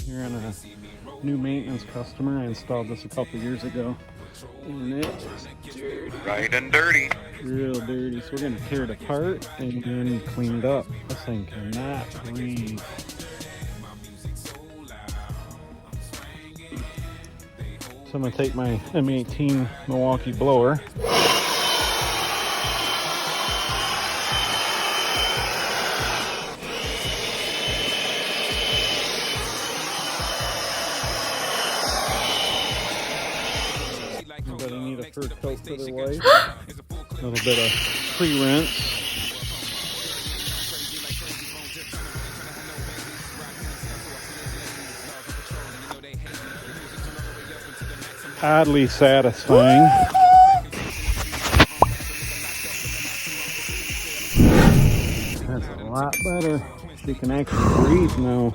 You're on a new maintenance customer. I installed this a couple years ago, and it is dirty. Right and dirty. Real dirty. So we're gonna tear it apart and then clean it up. This thing cannot breathe. So I'm gonna take my M18 Milwaukee blower. Anybody need a fur coat for their wife? A little bit of pre-rinse. Oddly satisfying. That's a lot better. She can actually breathe now.